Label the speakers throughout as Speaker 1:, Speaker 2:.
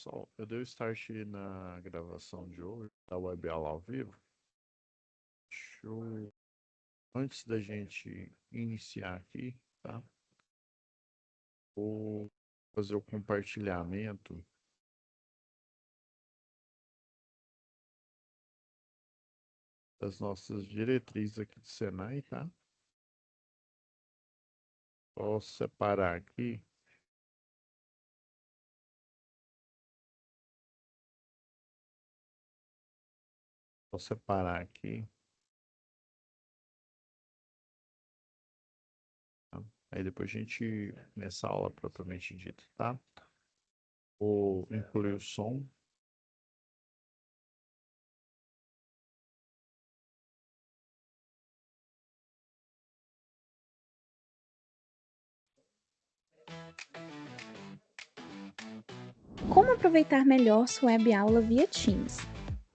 Speaker 1: Pessoal, eu dei o start na gravação de hoje, da web aula ao vivo. Antes da gente iniciar aqui, tá? Vou fazer o compartilhamento das nossas diretrizes aqui do Senai, tá? Posso separar aqui. Posso separar aqui. Tá? Aí depois a gente, nessa aula propriamente dita, tá? Vou incluir o som.
Speaker 2: Como aproveitar melhor sua web aula via Teams?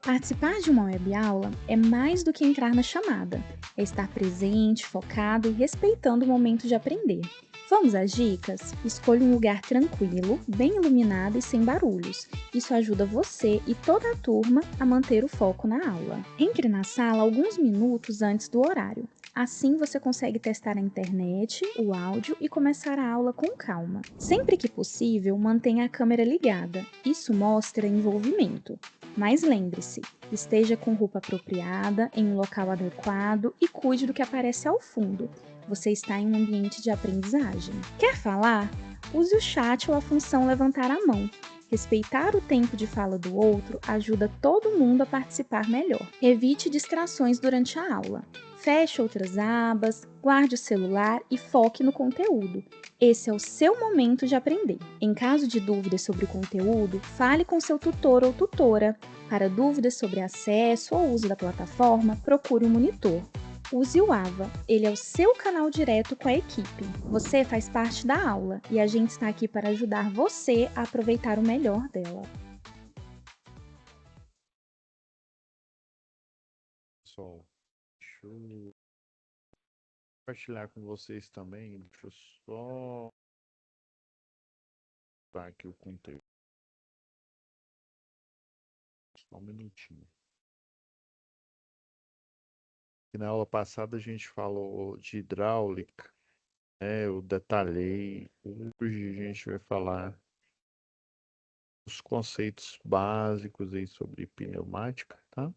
Speaker 2: Participar de uma web aula é mais do que entrar na chamada, é estar presente, focado e respeitando o momento de aprender. Vamos às dicas? Escolha um lugar tranquilo, bem iluminado e sem barulhos. Isso ajuda você e toda a turma a manter o foco na aula. Entre na sala alguns minutos antes do horário. Assim você consegue testar a internet, o áudio e começar a aula com calma. Sempre que possível, mantenha a câmera ligada. Isso mostra envolvimento. Mas lembre-se, esteja com roupa apropriada, em um local adequado e cuide do que aparece ao fundo. Você está em um ambiente de aprendizagem. Quer falar? Use o chat ou a função levantar a mão. Respeitar o tempo de fala do outro ajuda todo mundo a participar melhor. Evite distrações durante a aula. Feche outras abas, guarde o celular e foque no conteúdo. Esse é o seu momento de aprender. Em caso de dúvidas sobre o conteúdo, fale com seu tutor ou tutora. Para dúvidas sobre acesso ou uso da plataforma, procure um monitor. Use o AVA, ele é o seu canal direto com a equipe. Você faz parte da aula e a gente está aqui para ajudar você a aproveitar o melhor dela.
Speaker 1: Pessoal, deixa eu compartilhar com vocês também. Deixa eu só dar aqui o conteúdo. Só um minutinho. E na aula passada a gente falou de hidráulica, eu detalhei. Hoje a gente vai falar os conceitos básicos aí sobre pneumática, tá?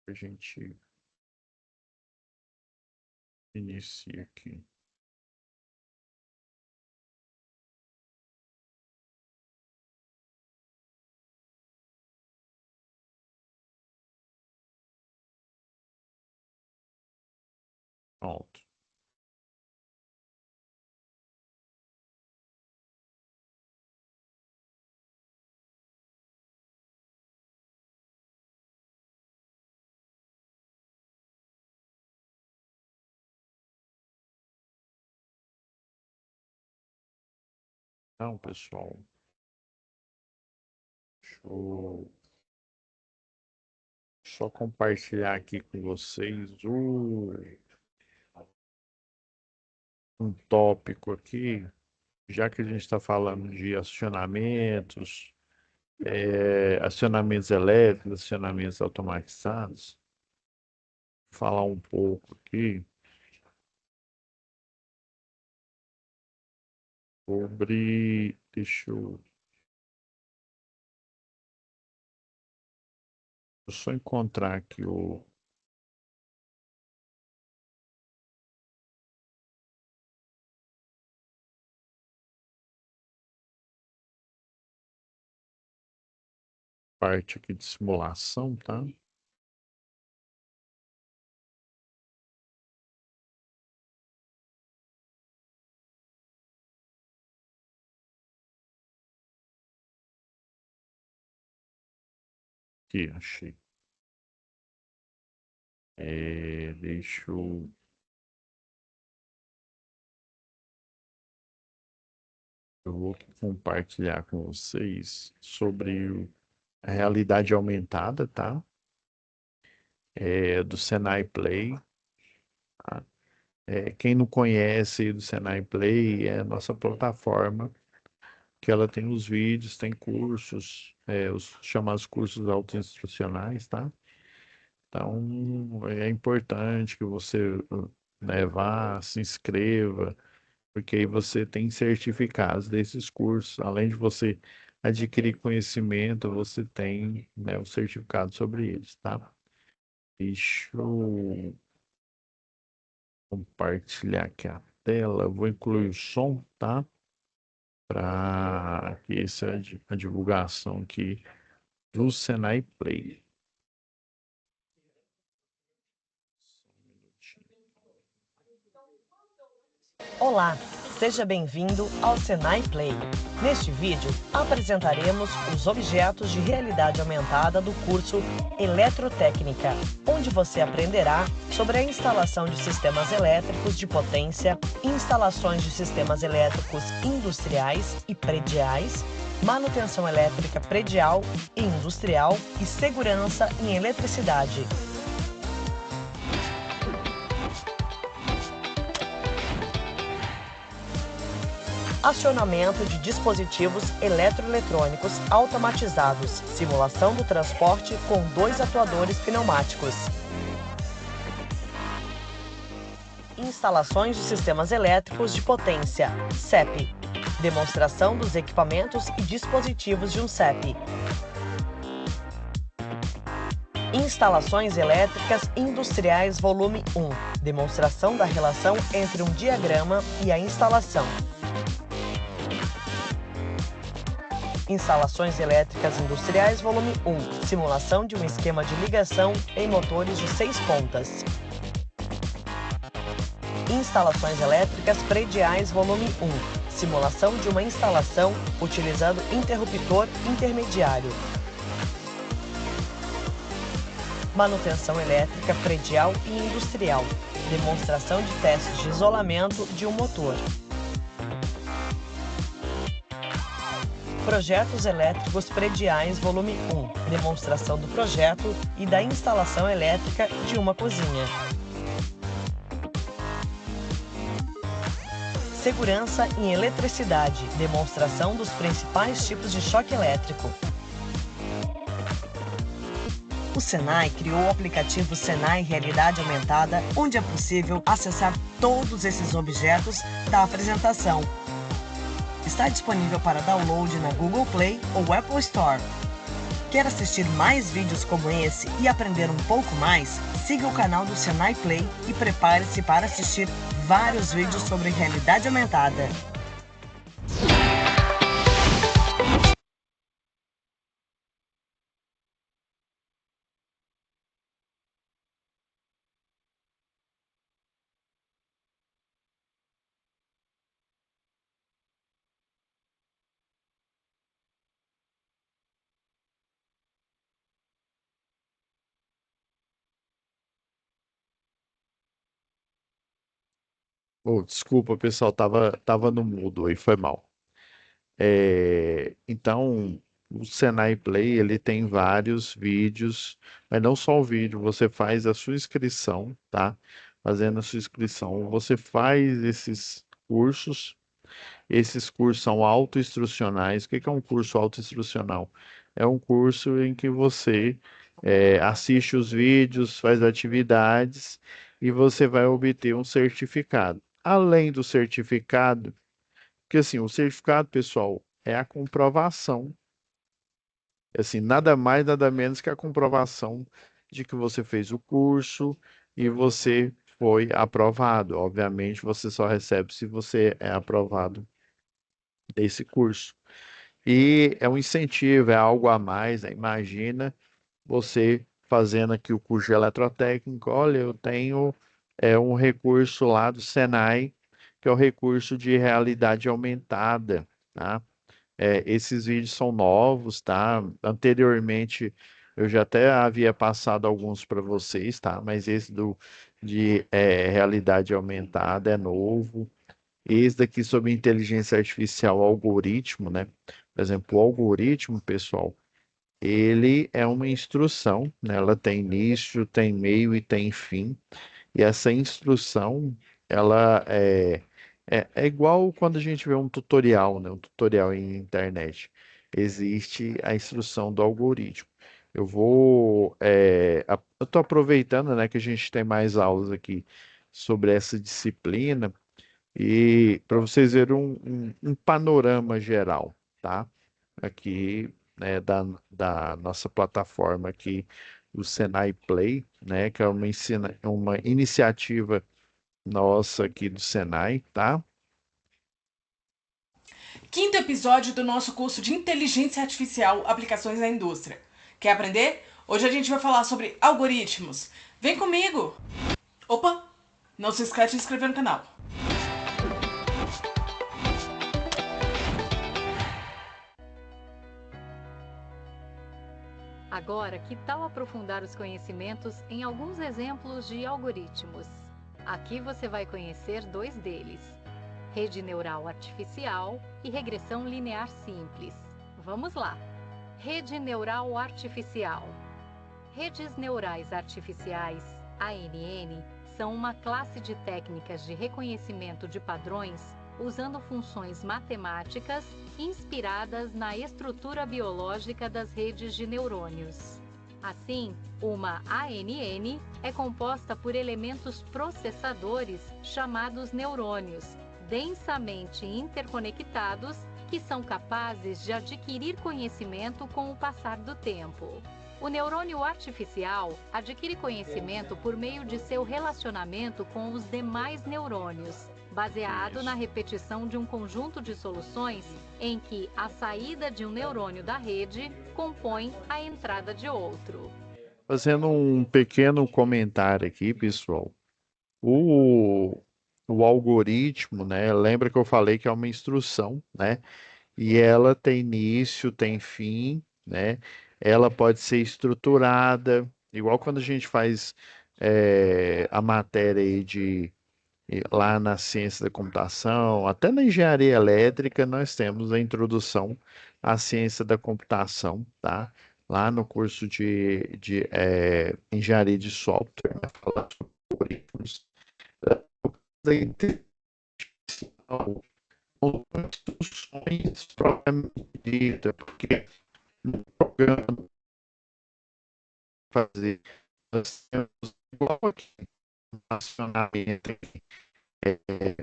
Speaker 1: A gente inicia aqui. Pronto. Então, pessoal, deixa eu só compartilhar aqui com vocês um tópico aqui, já que a gente está falando de acionamentos, acionamentos elétricos, acionamentos automatizados, falar um pouco aqui sobre. Eu só encontrar aqui o. Parte aqui de simulação, tá? Aqui, achei. Deixa eu. Eu vou compartilhar com vocês sobre a realidade aumentada, tá? do Senai Play. Tá? Quem não conhece do Senai Play é a nossa plataforma, que ela tem os vídeos, tem cursos, os chamados cursos autoinstrucionais, tá? Então, é importante que você, né, vá, se inscreva, porque aí você tem certificados desses cursos. Além de você adquirir conhecimento, você tem, né, o certificado sobre eles, tá? Deixa eu compartilhar aqui a tela. Eu vou incluir o som, tá? Para que essa é a divulgação aqui do Senai Play.
Speaker 3: Olá, seja bem-vindo ao Senai Play. Neste vídeo, apresentaremos os objetos de realidade aumentada do curso Eletrotécnica, onde você aprenderá sobre a instalação de sistemas elétricos de potência, instalações de sistemas elétricos industriais e prediais, manutenção elétrica predial e industrial e segurança em eletricidade. Acionamento de dispositivos eletroeletrônicos automatizados, simulação do transporte com 2 atuadores pneumáticos. Instalações de sistemas elétricos de potência, CEP. Demonstração dos equipamentos e dispositivos de um CEP. Instalações elétricas industriais volume 1. Demonstração da relação entre um diagrama e a instalação. Instalações elétricas industriais volume 1. Simulação de um esquema de ligação em motores de 6 pontas. Instalações elétricas prediais volume 1. Simulação de uma instalação utilizando interruptor intermediário. Manutenção elétrica predial e industrial. Demonstração de testes de isolamento de um motor. Projetos elétricos prediais volume 1. Demonstração do projeto e da instalação elétrica de uma cozinha. Segurança em eletricidade. Demonstração dos principais tipos de choque elétrico. O Senai criou o aplicativo Senai Realidade Aumentada, onde é possível acessar todos esses objetos da apresentação. Está disponível para download na Google Play ou Apple Store. Quer assistir mais vídeos como esse e aprender um pouco mais? Siga o canal do Senai Play e prepare-se para assistir vários vídeos sobre realidade aumentada.
Speaker 1: Oh, desculpa, pessoal, tava no mudo aí, foi mal. Então, o Senai Play, ele tem vários vídeos, mas não só o vídeo, você faz a sua inscrição, tá? Fazendo a sua inscrição, você faz esses cursos são autoinstrucionais. O que que é um curso autoinstrucional? É um curso em que você assiste os vídeos, faz atividades e você vai obter um certificado. Além do certificado, porque assim, o certificado, pessoal, é a comprovação, assim, nada mais, nada menos que a comprovação de que você fez o curso e você foi aprovado. Obviamente, você só recebe se você é aprovado desse curso. E é um incentivo, é algo a mais, né? Imagina você fazendo aqui o curso de eletrotécnico. Olha, eu tenho um recurso lá do Senai, que é o recurso de realidade aumentada, tá? Esses vídeos são novos, tá? Anteriormente eu já até havia passado alguns para vocês, tá? Mas esse de realidade aumentada é novo. Esse daqui sobre inteligência artificial, algoritmo, né? Por exemplo, o algoritmo, pessoal, ele é uma instrução, né? Ela tem início, tem meio e tem fim. E essa instrução, ela é igual quando a gente vê um tutorial, né? Um tutorial em internet. Existe a instrução do algoritmo. Eu estou aproveitando, né, que a gente tem mais aulas aqui sobre essa disciplina e para vocês verem um panorama geral, tá? Aqui, né, da nossa plataforma aqui, o Senai Play, né, que é uma iniciativa nossa aqui do Senai, tá?
Speaker 4: Quinto episódio do nosso curso de Inteligência Artificial Aplicações na Indústria. Quer aprender? Hoje a gente vai falar sobre algoritmos. Vem comigo! Opa! Não se esquece de se inscrever no canal.
Speaker 5: Agora, que tal aprofundar os conhecimentos em alguns exemplos de algoritmos? Aqui você vai conhecer dois deles: rede neural artificial e regressão linear simples. Vamos lá! Rede neural artificial. Redes neurais artificiais, ANN, são uma classe de técnicas de reconhecimento de padrões usando funções matemáticas inspiradas na estrutura biológica das redes de neurônios. Assim, uma ANN é composta por elementos processadores chamados neurônios, densamente interconectados, que são capazes de adquirir conhecimento com o passar do tempo. O neurônio artificial adquire conhecimento por meio de seu relacionamento com os demais neurônios, baseado na repetição de um conjunto de soluções em que a saída de um neurônio da rede compõe a entrada de outro.
Speaker 1: Fazendo um pequeno comentário aqui, pessoal. O, o algoritmo, né? Lembra que eu falei que é uma instrução, né? E ela tem início, tem fim, né? Ela pode ser estruturada, igual quando a gente faz a matéria aí lá na ciência da computação, até na engenharia elétrica, nós temos a introdução à ciência da computação, tá? Lá no curso de engenharia de software, né? Falar sobre algoritmos da inteligência artificial, com instruções propriamente dita, porque no programa fazer, nós temos igual aqui, um racionamento aqui,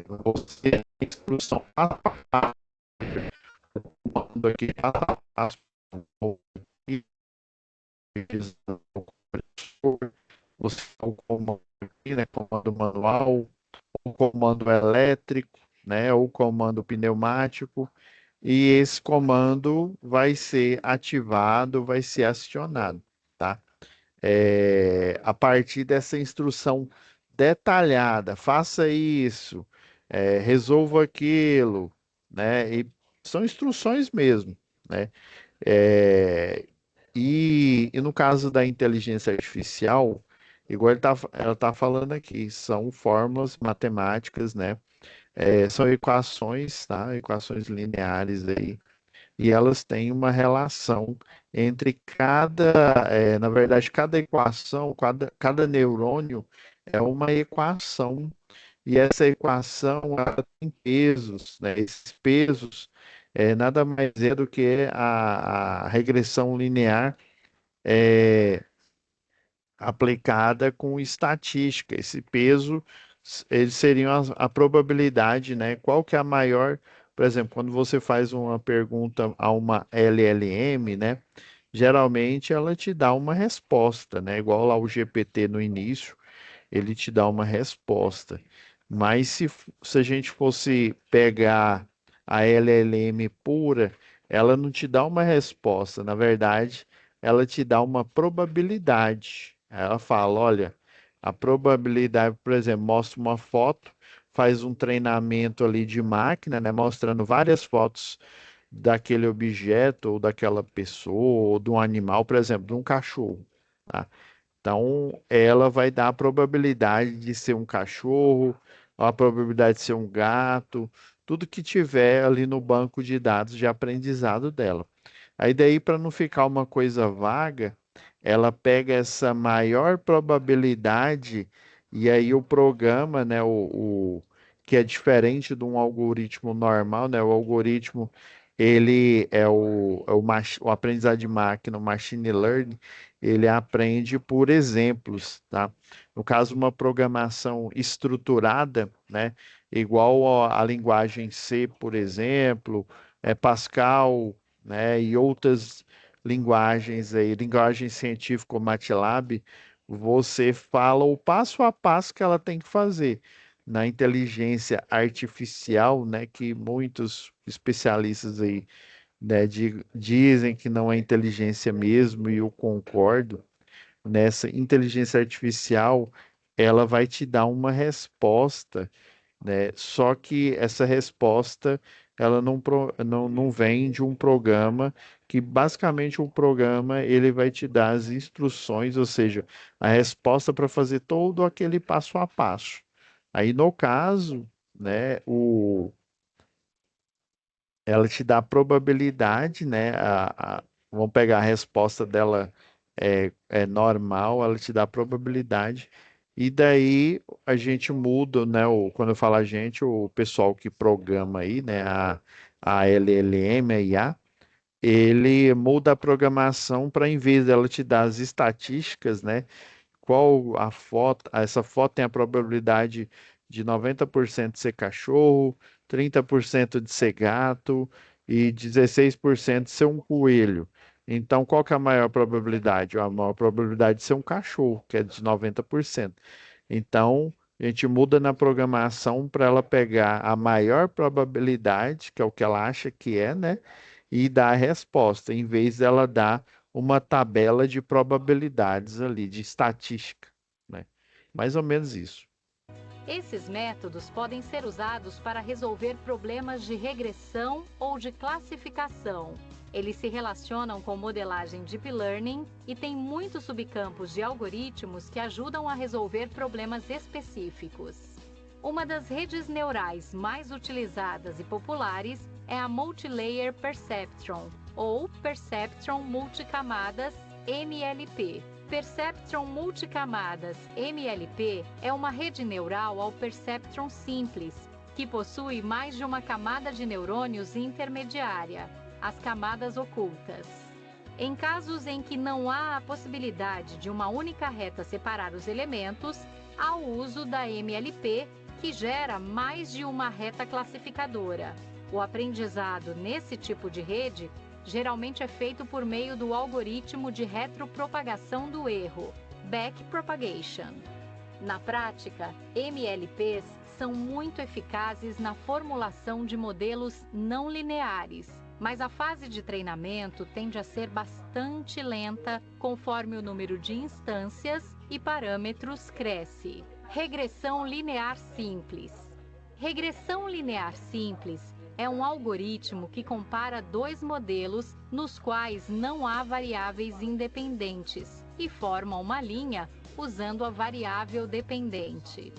Speaker 1: você tem instrução passo a passo, comando aqui passo a passo, você tem o comando aqui, né, comando manual, o comando elétrico, né, ou comando pneumático, e esse comando vai ser ativado, vai ser acionado, tá? A partir dessa instrução detalhada, faça isso, resolva aquilo, né? E são instruções mesmo, né? É, e no caso da inteligência artificial, igual ela está falando aqui, são fórmulas matemáticas, né? São equações, tá? Equações lineares aí e elas têm uma relação entre na verdade, cada equação, cada neurônio é uma equação, e essa equação ela tem pesos, né? Esses pesos nada mais é do que a regressão linear é, aplicada com estatística. Esse peso, eles seriam a probabilidade, né? Qual que é a maior, por exemplo, quando você faz uma pergunta a uma LLM, né? Geralmente ela te dá uma resposta, né? Igual lá o GPT no início, ele te dá uma resposta. Mas se a gente fosse pegar a LLM pura, ela não te dá uma resposta. Na verdade, ela te dá uma probabilidade. Ela fala, olha, a probabilidade, por exemplo, mostra uma foto, faz um treinamento ali de máquina, né, mostrando várias fotos daquele objeto ou daquela pessoa ou de um animal, por exemplo, de um cachorro, tá? Então, ela vai dar a probabilidade de ser um cachorro, a probabilidade de ser um gato, tudo que tiver ali no banco de dados de aprendizado dela. Aí daí, para não ficar uma coisa vaga, ela pega essa maior probabilidade e aí o programa, né, que é diferente de um algoritmo normal, né? O algoritmo ele o aprendizado de máquina, o machine learning, ele aprende por exemplos, tá? No caso, uma programação estruturada, né? Igual a linguagem C, por exemplo, Pascal, né? E outras linguagens aí, linguagem científica como MATLAB, você fala o passo a passo que ela tem que fazer. Na inteligência artificial, né, que muitos especialistas aí, né, dizem que não é inteligência mesmo, e eu concordo. Nessa inteligência artificial, ela vai te dar uma resposta, né? Só que essa resposta ela não vem de um programa que basicamente o programa ele vai te dar as instruções, ou seja, a resposta para fazer todo aquele passo a passo. Aí no caso, né, ela te dá a probabilidade, né? Vamos pegar a resposta dela é normal, ela te dá a probabilidade, e daí a gente muda, né? Quando eu falo a gente, o pessoal que programa aí, né? A LLM, a IA, ele muda a programação para, em vez dela te dar as estatísticas, né? Qual a foto, essa foto tem a probabilidade de 90% ser cachorro, 30% de ser gato e 16% de ser um coelho. Então, qual que é a maior probabilidade? A maior probabilidade de ser um cachorro, que é de 90%. Então, a gente muda na programação para ela pegar a maior probabilidade, que é o que ela acha que é, né? E dar a resposta, em vez dela dar uma tabela de probabilidades ali, de estatística, né? Mais ou menos isso.
Speaker 5: Esses métodos podem ser usados para resolver problemas de regressão ou de classificação. Eles se relacionam com modelagem Deep Learning e têm muitos subcampos de algoritmos que ajudam a resolver problemas específicos. Uma das redes neurais mais utilizadas e populares é a Multilayer Perceptron, ou Perceptron Multicamadas, MLP. Perceptron Multicamadas, MLP, é uma rede neural ao Perceptron simples, que possui mais de uma camada de neurônios intermediária, as camadas ocultas. Em casos em que não há a possibilidade de uma única reta separar os elementos, há o uso da MLP, que gera mais de uma reta classificadora. O aprendizado nesse tipo de rede geralmente é feito por meio do algoritmo de retropropagação do erro, backpropagation. Na prática, MLPs são muito eficazes na formulação de modelos não lineares, mas a fase de treinamento tende a ser bastante lenta conforme o número de instâncias e parâmetros cresce. Regressão linear simples. Regressão linear simples é um algoritmo que compara dois modelos nos quais não há variáveis independentes e forma uma linha usando a variável dependente.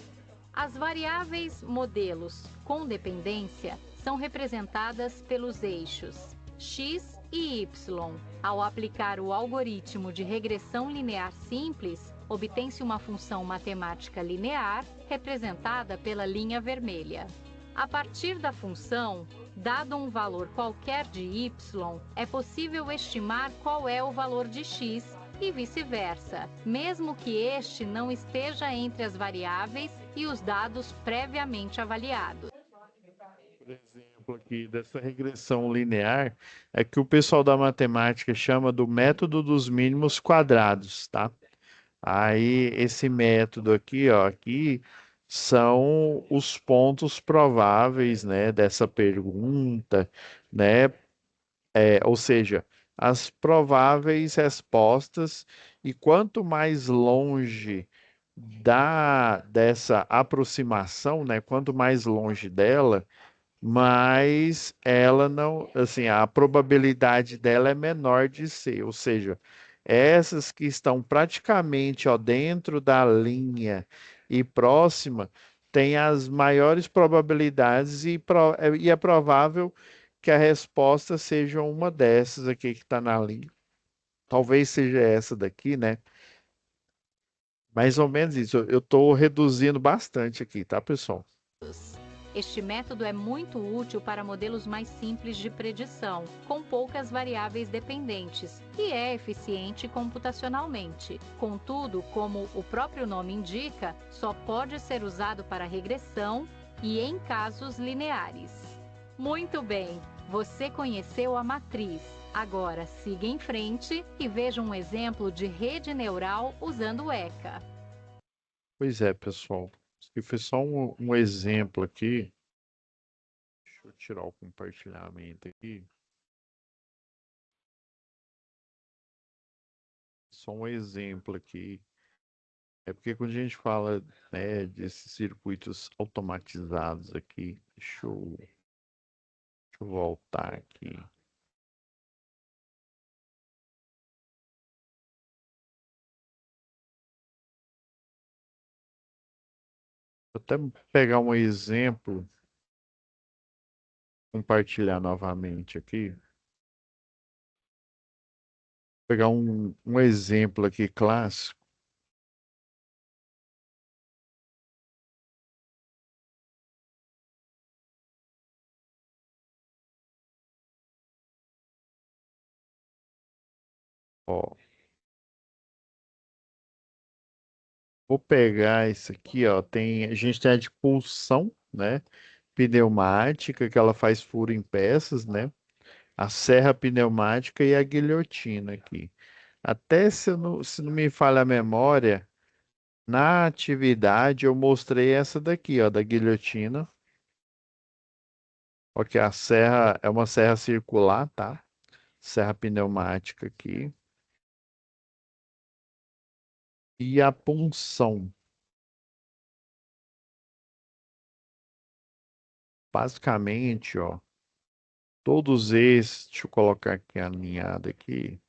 Speaker 5: As variáveis modelos com dependência são representadas pelos eixos x e y. Ao aplicar o algoritmo de regressão linear simples, obtém-se uma função matemática linear representada pela linha vermelha. A partir da função, dado um valor qualquer de y, é possível estimar qual é o valor de x e vice-versa, mesmo que este não esteja entre as variáveis e os dados previamente avaliados.
Speaker 1: Por exemplo, aqui dessa regressão linear, é que o pessoal da matemática chama do método dos mínimos quadrados, tá? Aí, esse método aqui, ó, aqui são os pontos prováveis, né, dessa pergunta, né? Ou seja, as prováveis respostas, e quanto mais longe dessa aproximação, né, quanto mais longe dela, mas ela não, assim, a probabilidade dela é menor de ser, ou seja, essas que estão praticamente, ó, dentro da linha e próxima, têm as maiores probabilidades, e é provável que a resposta seja uma dessas aqui que está na linha. Talvez seja essa daqui, né? Mais ou menos isso. Eu estou reduzindo bastante aqui, tá, pessoal?
Speaker 5: Este método é muito útil para modelos mais simples de predição, com poucas variáveis dependentes, e é eficiente computacionalmente. Contudo, como o próprio nome indica, só pode ser usado para regressão e em casos lineares. Muito bem, você conheceu a matriz. Agora siga em frente e veja um exemplo de rede neural usando o ECA.
Speaker 1: Pois é, pessoal. Isso aqui foi só um exemplo aqui. Deixa eu tirar o compartilhamento aqui. Só um exemplo aqui. É porque quando a gente fala, né, desses circuitos automatizados aqui, deixa eu voltar aqui. Vou até pegar um exemplo, compartilhar novamente aqui. Pegar um exemplo aqui clássico. Ó, vou pegar esse aqui, ó. A gente tem a de pulsão, né? Pneumática, que ela faz furo em peças, né? A serra pneumática e a guilhotina aqui. Até se não me falha a memória, na atividade eu mostrei essa daqui, ó, da guilhotina. Ó, que a serra é uma serra circular, tá? Serra pneumática aqui. E a punção. Basicamente, ó, todos esses, deixa eu colocar aqui alinhado aqui.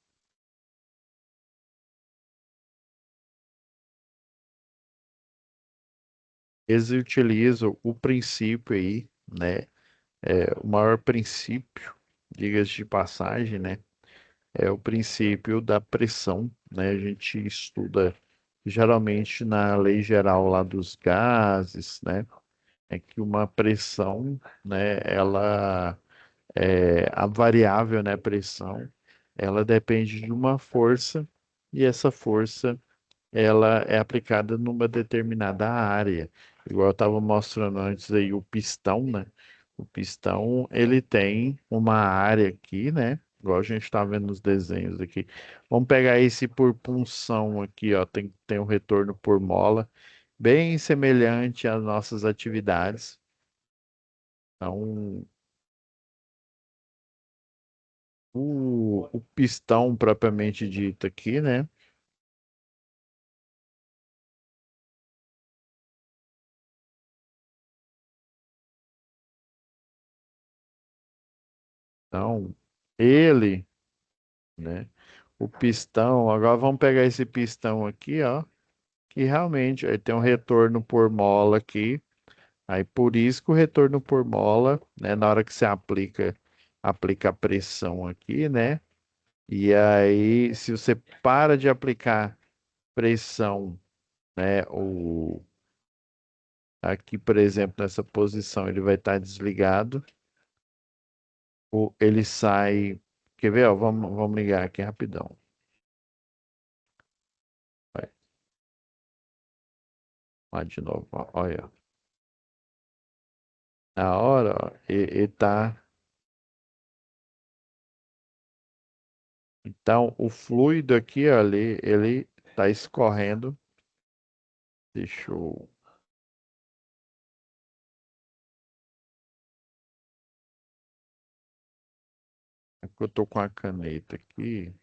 Speaker 1: Eles utilizam o princípio aí, né? O maior princípio, diga-se de passagem, né? É o princípio da pressão, né? A gente estuda geralmente na lei geral lá dos gases, né? É que uma pressão, né? A variável, né? Pressão, ela depende de uma força e essa força ela é aplicada numa determinada área. Igual eu estava mostrando antes aí o pistão, né? O pistão, ele tem uma área aqui, né? Igual a gente está vendo nos desenhos aqui. Vamos pegar esse por punção aqui, ó. Tem um retorno por mola, bem semelhante às nossas atividades. Então, o pistão propriamente dito aqui, né? Então, ele, né? O pistão, agora vamos pegar esse pistão aqui, ó, que realmente aí tem um retorno por mola aqui. Aí por isso que o retorno por mola, né, na hora que você aplica a pressão aqui, né? E aí, se você para de aplicar pressão, né, aqui, por exemplo, nessa posição, ele vai estar desligado, ou ele sai. Quer ver? Ó, vamos ligar aqui rapidão. Vai, lá de novo, ó, olha. Na hora, ó, ele tá. Então, o fluido aqui, ó, ele tá escorrendo. Deixa eu. É que eu tô com a caneta aqui.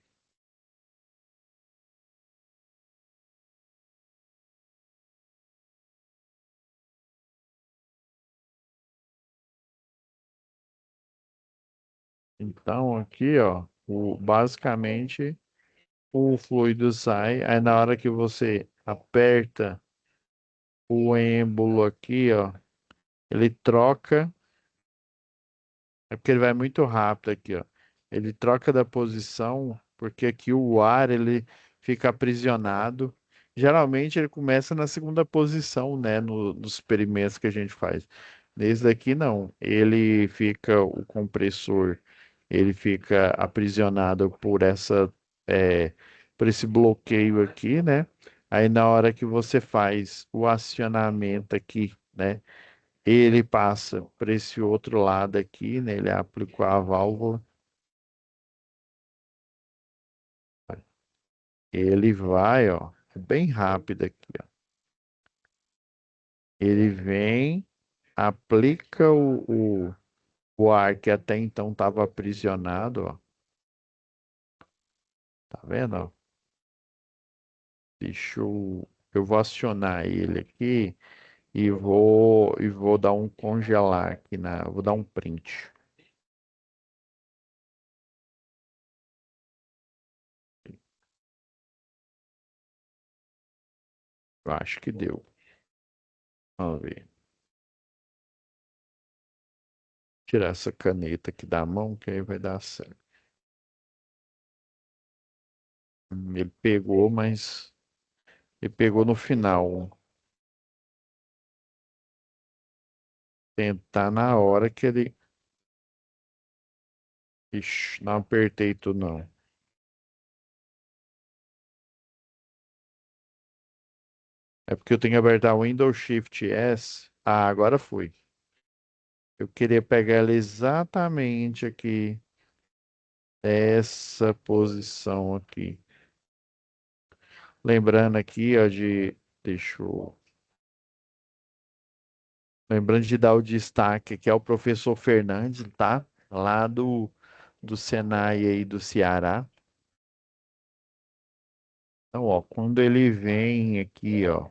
Speaker 1: Então, aqui, ó, basicamente o fluido sai. Aí, na hora que você aperta o êmbolo aqui, ó, ele troca É porque ele vai muito rápido aqui, ó. Ele troca da posição, porque aqui o ar ele fica aprisionado. Geralmente ele começa na segunda posição, né, nos experimentos que a gente faz. Nesse daqui não, ele fica o compressor, ele fica aprisionado é, por esse bloqueio aqui, né? Aí na hora que você faz o acionamento aqui, né? Ele passa para esse outro lado aqui, né? Ele aplicou a válvula. Ele vai, ó, bem rápido aqui, ó. Ele vem, aplica o ar que até então estava aprisionado, ó. Tá vendo, ó? Eu vou acionar ele aqui e vou dar um congelar aqui vou dar um print. Eu acho que deu. Vamos ver. Tirar essa caneta aqui da mão, que aí vai dar certo. Ele pegou, mas ele pegou no final. Tentar na hora que ele. Ixi, não apertei tudo, não. É porque eu tenho que apertar o Windows Shift S. Ah, agora foi. Eu queria pegar ela exatamente aqui. Essa posição aqui. Lembrando aqui, ó, de. Deixa eu. Lembrando de dar o destaque aqui ao professor Fernandes, tá? Lá do Senai aí do Ceará. Então, ó, quando ele vem aqui, ó,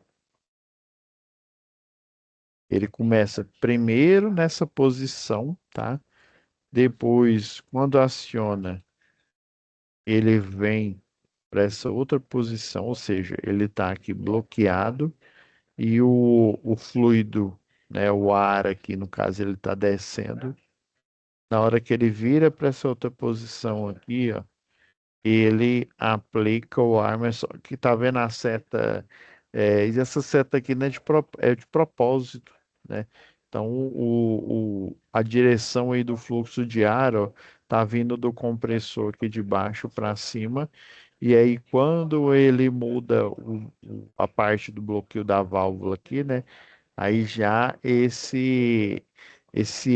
Speaker 1: ele começa primeiro nessa posição, tá? Depois, quando aciona, ele vem para essa outra posição, ou seja, ele está aqui bloqueado e o fluido, né, o ar aqui, no caso, ele está descendo. Na hora que ele vira para essa outra posição aqui, ó, ele aplica o ar, mas só que tá vendo a seta, e essa seta aqui não é é de propósito, né? Então, a direção aí do fluxo de ar, ó, tá vindo do compressor aqui de baixo para cima, e aí quando ele muda a parte do bloqueio da válvula aqui, né? Aí já esse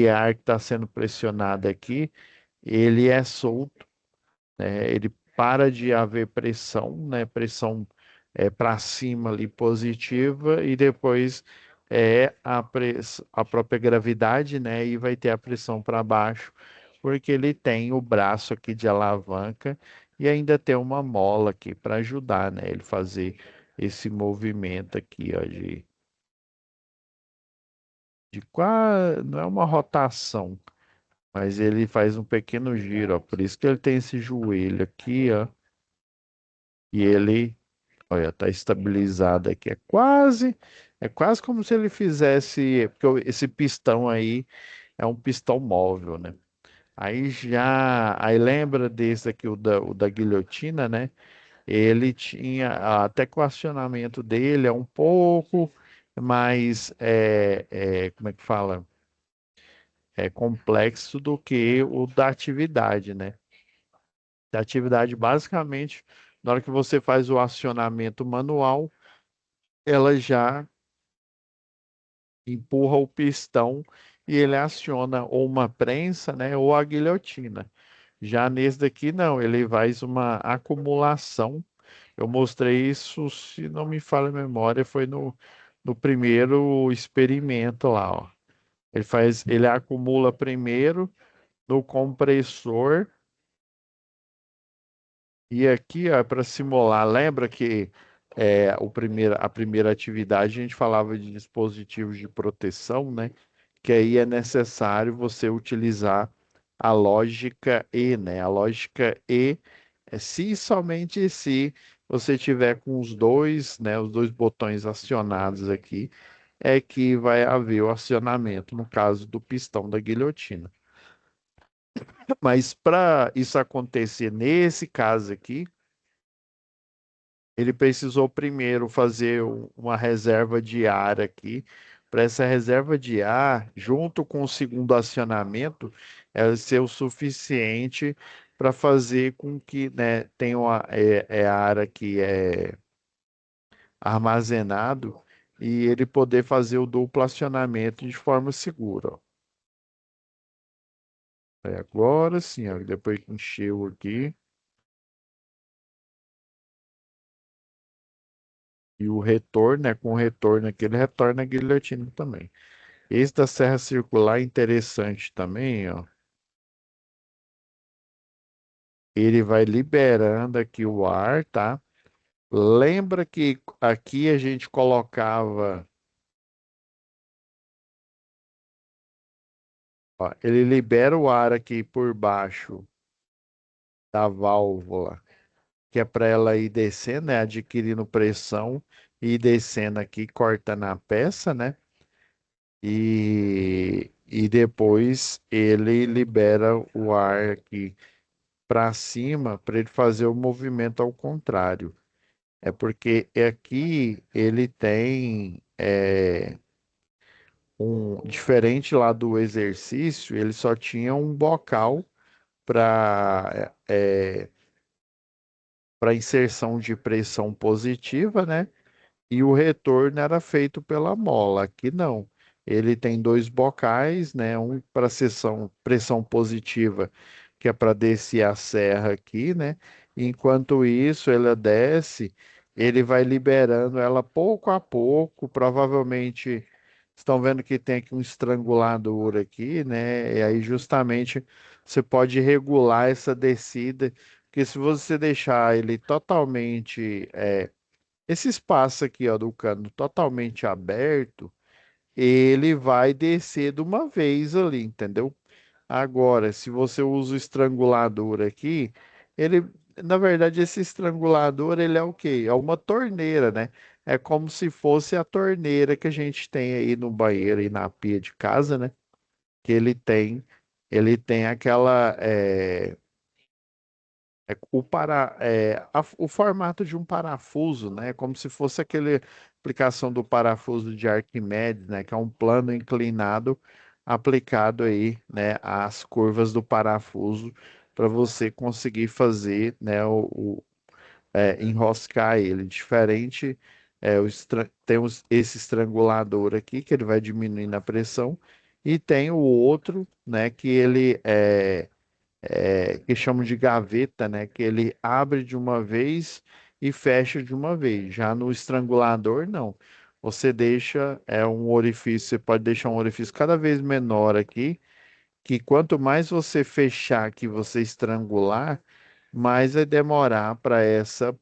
Speaker 1: ar que está sendo pressionado aqui, ele é solto, né? Ele para de haver pressão, né? Pressão para cima ali positiva e depois a própria gravidade, né? E vai ter a pressão para baixo, porque ele tem o braço aqui de alavanca e ainda tem uma mola aqui para ajudar, né? Ele fazer esse movimento aqui, ó, de quase, não é uma rotação, mas ele faz um pequeno giro, ó. Por isso que ele tem esse joelho aqui, ó. E ele, olha, tá estabilizado aqui. É quase como se ele fizesse, porque esse pistão aí é um pistão móvel, né? Aí lembra desse aqui, o da guilhotina, né? Ele tinha, até que o acionamento dele é um pouco mais, como é que fala? Complexo do que o da atividade, né? Da atividade, basicamente, na hora que você faz o acionamento manual, ela já empurra o pistão e ele aciona ou uma prensa, né, ou a guilhotina. Já nesse daqui, não, ele faz uma acumulação. Eu mostrei isso, se não me falha a memória, foi no primeiro experimento lá, ó. Ele acumula primeiro no compressor. E aqui, ó, para simular, lembra que a primeira atividade a gente falava de dispositivos de proteção, né? Que aí é necessário você utilizar a lógica E, né? A lógica E é se e somente se você tiver com os dois, né? Os dois botões acionados aqui, é que vai haver o acionamento, no caso do pistão da guilhotina. Mas para isso acontecer nesse caso aqui, ele precisou primeiro fazer uma reserva de ar aqui. Para essa reserva de ar, junto com o segundo acionamento, ela ser o suficiente para fazer com que, né, tenha ar aqui armazenado e ele poder fazer o duplo acionamento de forma segura. Ó. Aí agora sim, ó, depois que encheu aqui. E o retorno, né? Com o retorno aqui, ele retorna a guilhotina também. Esse da serra circular é interessante também, ó. Ele vai liberando aqui o ar, tá? Lembra que aqui a gente colocava, ó, ele libera o ar aqui por baixo da válvula, que é para ela ir descendo, né? Adquirindo pressão e ir descendo aqui, cortando a peça, né? E depois ele libera o ar aqui para cima para ele fazer o movimento ao contrário. É porque aqui ele tem diferente lá do exercício, ele só tinha um bocal para inserção de pressão positiva, né? E o retorno era feito pela mola. Aqui não. Ele tem dois bocais, né? Um para pressão positiva, que é para descer a serra aqui, né? Enquanto isso, ela desce, ele vai liberando ela pouco a pouco. Provavelmente estão vendo que tem aqui um estrangulador aqui, né? E aí justamente você pode regular essa descida, porque se você deixar ele totalmente esse espaço aqui, ó, do cano totalmente aberto, ele vai descer de uma vez ali, entendeu? Agora, se você usa o estrangulador aqui, ele, na verdade, esse estrangulador, ele é o quê? É uma torneira, né? É como se fosse a torneira que a gente tem aí no banheiro e na pia de casa, né? Que ele tem aquela, o formato de um parafuso, né? Como se fosse aquele aplicação do parafuso de Arquimedes, né? Que é um plano inclinado aplicado aí, né? Às curvas do parafuso para você conseguir fazer, né? Enroscar ele. Diferente, tem esse estrangulador aqui que ele vai diminuindo a pressão e tem o outro, né? Que ele que chamam de gaveta, né? Que ele abre de uma vez e fecha de uma vez. Já no estrangulador, não. Você deixa um orifício, você pode deixar um orifício cada vez menor aqui, que quanto mais você fechar que você estrangular, mais vai demorar para essa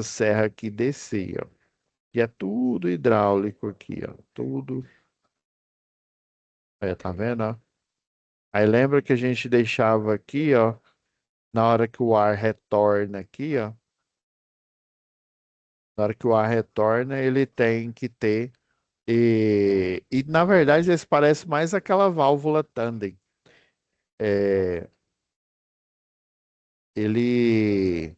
Speaker 1: serra aqui descer, ó. E é tudo hidráulico aqui, ó. Tudo. Tá vendo, ó? Aí lembra que a gente deixava aqui, ó. Na hora que o ar retorna aqui, ó, na hora que o ar retorna, ele tem que ter. E na verdade, esse parece mais aquela válvula tandem. É, ele.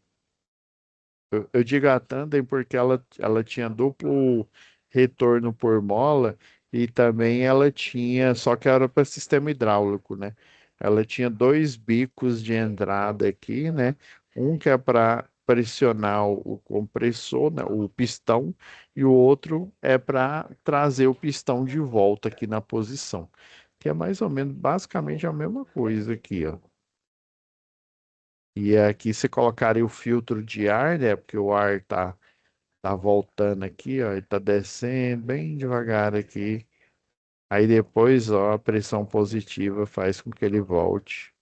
Speaker 1: Eu digo a tandem porque ela tinha duplo retorno por mola e também ela tinha, só que era para sistema hidráulico, né? Ela tinha dois bicos de entrada aqui, né? Um que é para pressionar o compressor, né? O pistão, e o outro é para trazer o pistão de volta aqui na posição, que é mais ou menos basicamente a mesma coisa aqui, ó. E aqui você colocaria o filtro de ar, né? Porque o ar tá voltando aqui, ó, ele tá descendo bem devagar aqui. Aí depois, ó, a pressão positiva faz com que ele volte.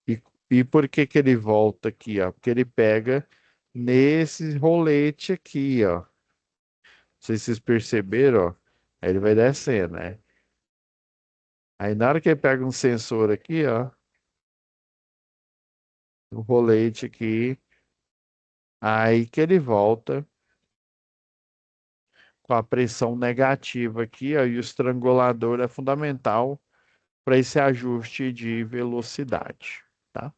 Speaker 1: E, e por que que ele volta aqui, ó? Porque ele pega nesse rolete aqui, ó. Não sei se vocês perceberam, ó. Aí ele vai descendo, né? Aí na hora que ele pega um sensor aqui, ó, o rolete aqui, aí que ele volta com a pressão negativa aqui, ó, e o estrangulador é fundamental para esse ajuste de velocidade, tá?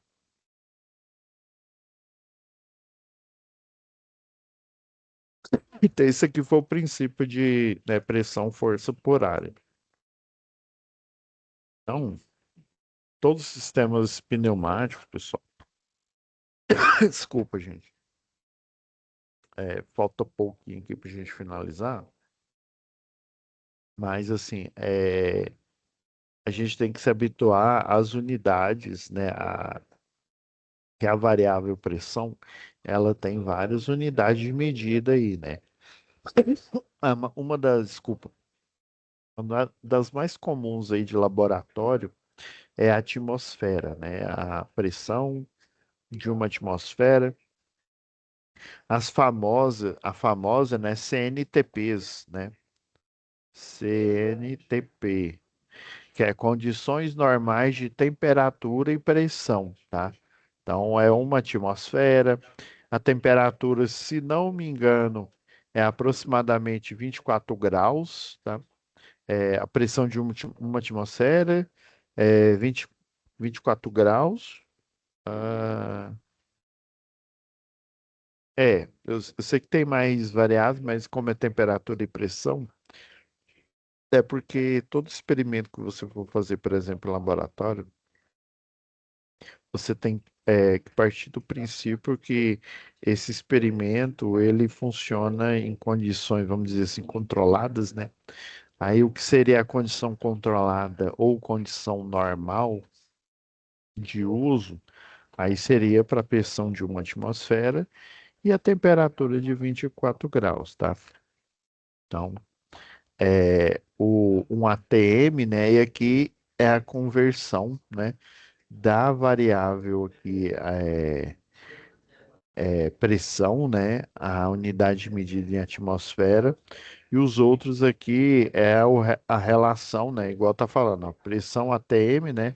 Speaker 1: Então, esse aqui foi o princípio de, né, pressão, força por área. Então, todos os sistemas pneumáticos, pessoal. Desculpa, gente. Falta pouquinho aqui para a gente finalizar. Mas, assim, a gente tem que se habituar às unidades, né? Que a variável pressão, ela tem várias unidades de medida aí, né? Desculpa, uma das mais comuns aí de laboratório é a atmosfera, né? A pressão de uma atmosfera, a famosa, né, CNTPs, né? CNTP, que é condições normais de temperatura e pressão, tá? Então é uma atmosfera, a temperatura, se não me engano, é aproximadamente 24 graus, tá? A pressão de uma atmosfera é 24 graus. Ah, eu sei que tem mais variáveis, mas como é temperatura e pressão, é porque todo experimento que você for fazer, por exemplo, em laboratório, você tem que partir do princípio que esse experimento ele funciona em condições, vamos dizer assim, controladas, né? Aí o que seria a condição controlada ou condição normal de uso, aí seria para a pressão de uma atmosfera e a temperatura de 24 graus, tá? Então, um ATM, né? E aqui é a conversão, né? Da variável aqui, pressão, né? A unidade medida em atmosfera. E os outros aqui é a relação, né? Igual tá falando, a pressão ATM, né?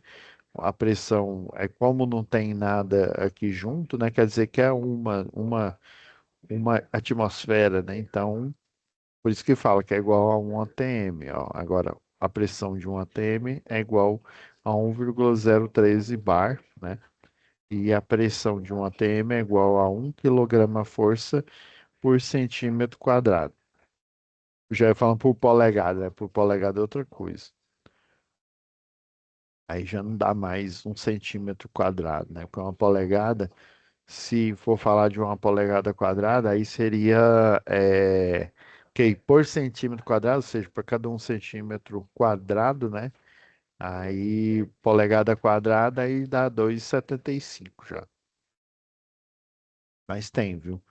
Speaker 1: A pressão é como não tem nada aqui junto, né? Quer dizer que é uma atmosfera, né? Então, por isso que fala que é igual a um ATM, ó. Agora, a pressão de um ATM é igual a 1,013 bar, né? E a pressão de um ATM é igual a 1 kg-força por centímetro quadrado. Já ia falando por polegada, né? Por polegada é outra coisa. Aí já não dá mais 1 cm², né? Porque uma polegada, se for falar de uma polegada quadrada, aí seria, ok, por centímetro quadrado, ou seja, por cada 1 cm², né? Aí polegada quadrada aí dá 2,75 já. Mas tem, viu?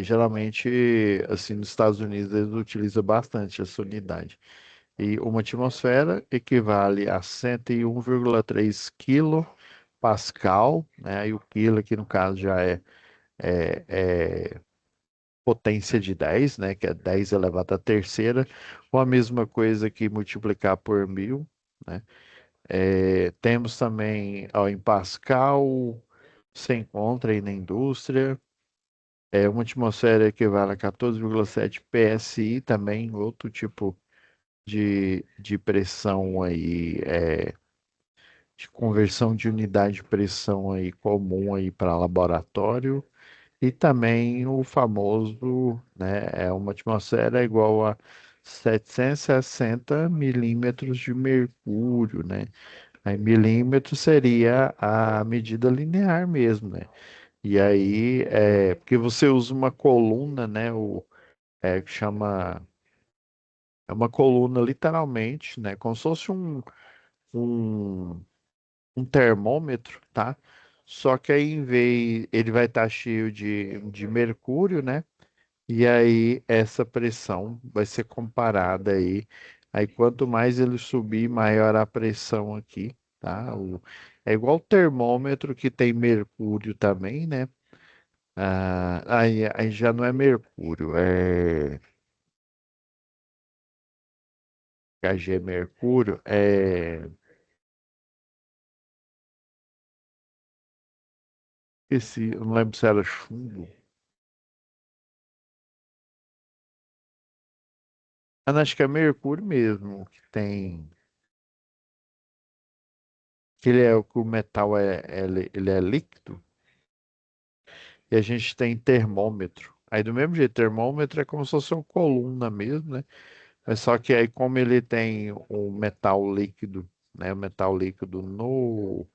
Speaker 1: Geralmente, assim, nos Estados Unidos eles utilizam bastante essa unidade. E uma atmosfera equivale a 101,3 quilopascal, né? E o quilo aqui no caso já é, é potência de 10, né? Que é 10 elevado à terceira, ou a mesma coisa que multiplicar por 1000, né? Temos também, ó, em Pascal, se encontra aí na indústria. Uma atmosfera equivale a 14,7 PSI, também outro tipo de pressão aí, de conversão de unidade de pressão aí comum aí para laboratório. E também o famoso, né, uma atmosfera igual a 760 milímetros de mercúrio, né? Aí milímetro seria a medida linear mesmo, né? E aí, porque você usa uma coluna, né? Que chama, é uma coluna literalmente, né? Como se fosse um, um termômetro, tá? Só que aí, em vez, ele vai estar cheio de mercúrio, né? E aí, essa pressão vai ser comparada aí. Aí, quanto mais ele subir, maior a pressão aqui, tá? É igual o termômetro que tem mercúrio também, né? Aí já não é mercúrio, é Kg é mercúrio, eu não lembro se era chumbo. Não, acho que é mercúrio mesmo que tem. que que o metal ele é líquido, e a gente tem termômetro. Aí do mesmo jeito, termômetro é como se fosse uma coluna mesmo, né? Mas só que aí como ele tem o metal líquido, né? O metal líquido no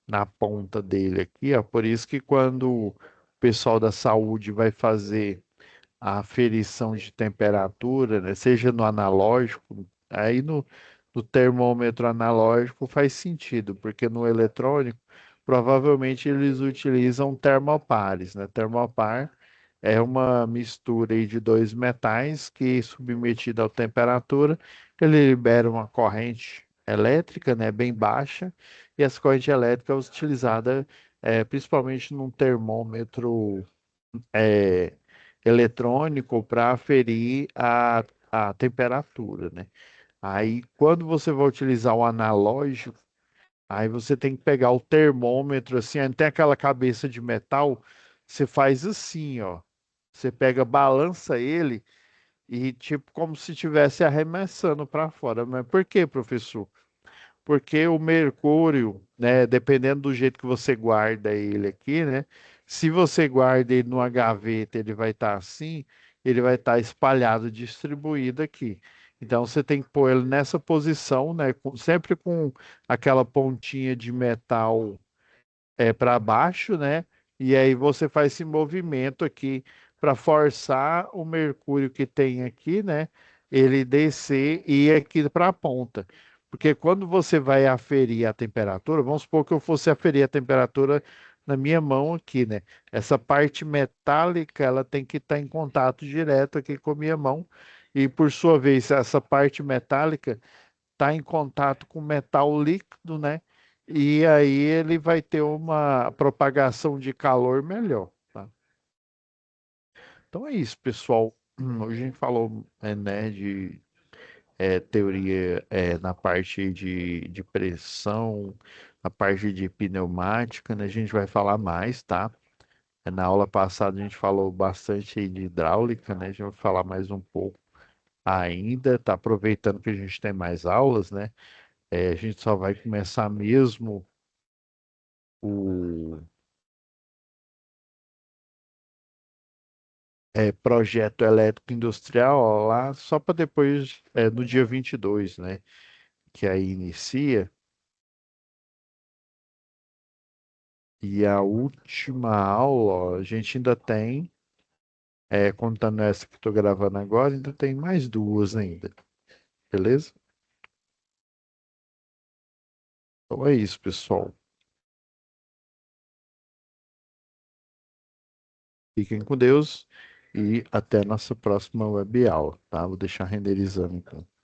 Speaker 1: na ponta dele aqui, ó. Por isso que quando o pessoal da saúde vai fazer a aferição de temperatura, né, seja no analógico, aí no termômetro analógico faz sentido, porque no eletrônico provavelmente eles utilizam termopares, né? Termopar é uma mistura aí de dois metais que, submetida à temperatura, ele libera uma corrente elétrica, né, bem baixa, e essa corrente elétrica é utilizada principalmente num termômetro é, eletrônico para aferir a temperatura, né? Aí, quando você vai utilizar o analógico, aí você tem que pegar o termômetro, assim, aí tem aquela cabeça de metal, você faz assim, ó. Você pega, balança ele e tipo como se estivesse arremessando para fora. Mas por quê, professor? Porque o mercúrio, né, dependendo do jeito que você guarda ele aqui, né, se você guarda ele numa gaveta, ele vai estar assim, ele vai estar espalhado, distribuído aqui. Então você tem que pôr ele nessa posição, né, sempre com aquela pontinha de metal para baixo, né? E aí você faz esse movimento aqui para forçar o mercúrio que tem aqui, né? Ele descer e ir aqui para a ponta. Porque quando você vai aferir a temperatura, vamos supor que eu fosse aferir a temperatura na minha mão aqui, né? Essa parte metálica, ela tem que estar em contato direto aqui com a minha mão. E por sua vez, essa parte metálica está em contato com metal líquido, né? E aí ele vai ter uma propagação de calor melhor, tá? Então é isso, pessoal. Hoje a gente falou, né, de teoria na parte de pressão, na parte de pneumática, né? A gente vai falar mais, tá? Na aula passada a gente falou bastante aí de hidráulica, né? A gente vai falar mais um pouco ainda, tá aproveitando que a gente tem mais aulas, né? A gente só vai começar mesmo o projeto elétrico industrial ó, lá só para depois, no dia 22, né? Que aí inicia. E a última aula, ó, a gente ainda tem, contando essa que estou gravando agora, ainda tem mais duas ainda, beleza? Então é isso, pessoal. Fiquem com Deus e até nossa próxima web aula, tá? Vou deixar renderizando então.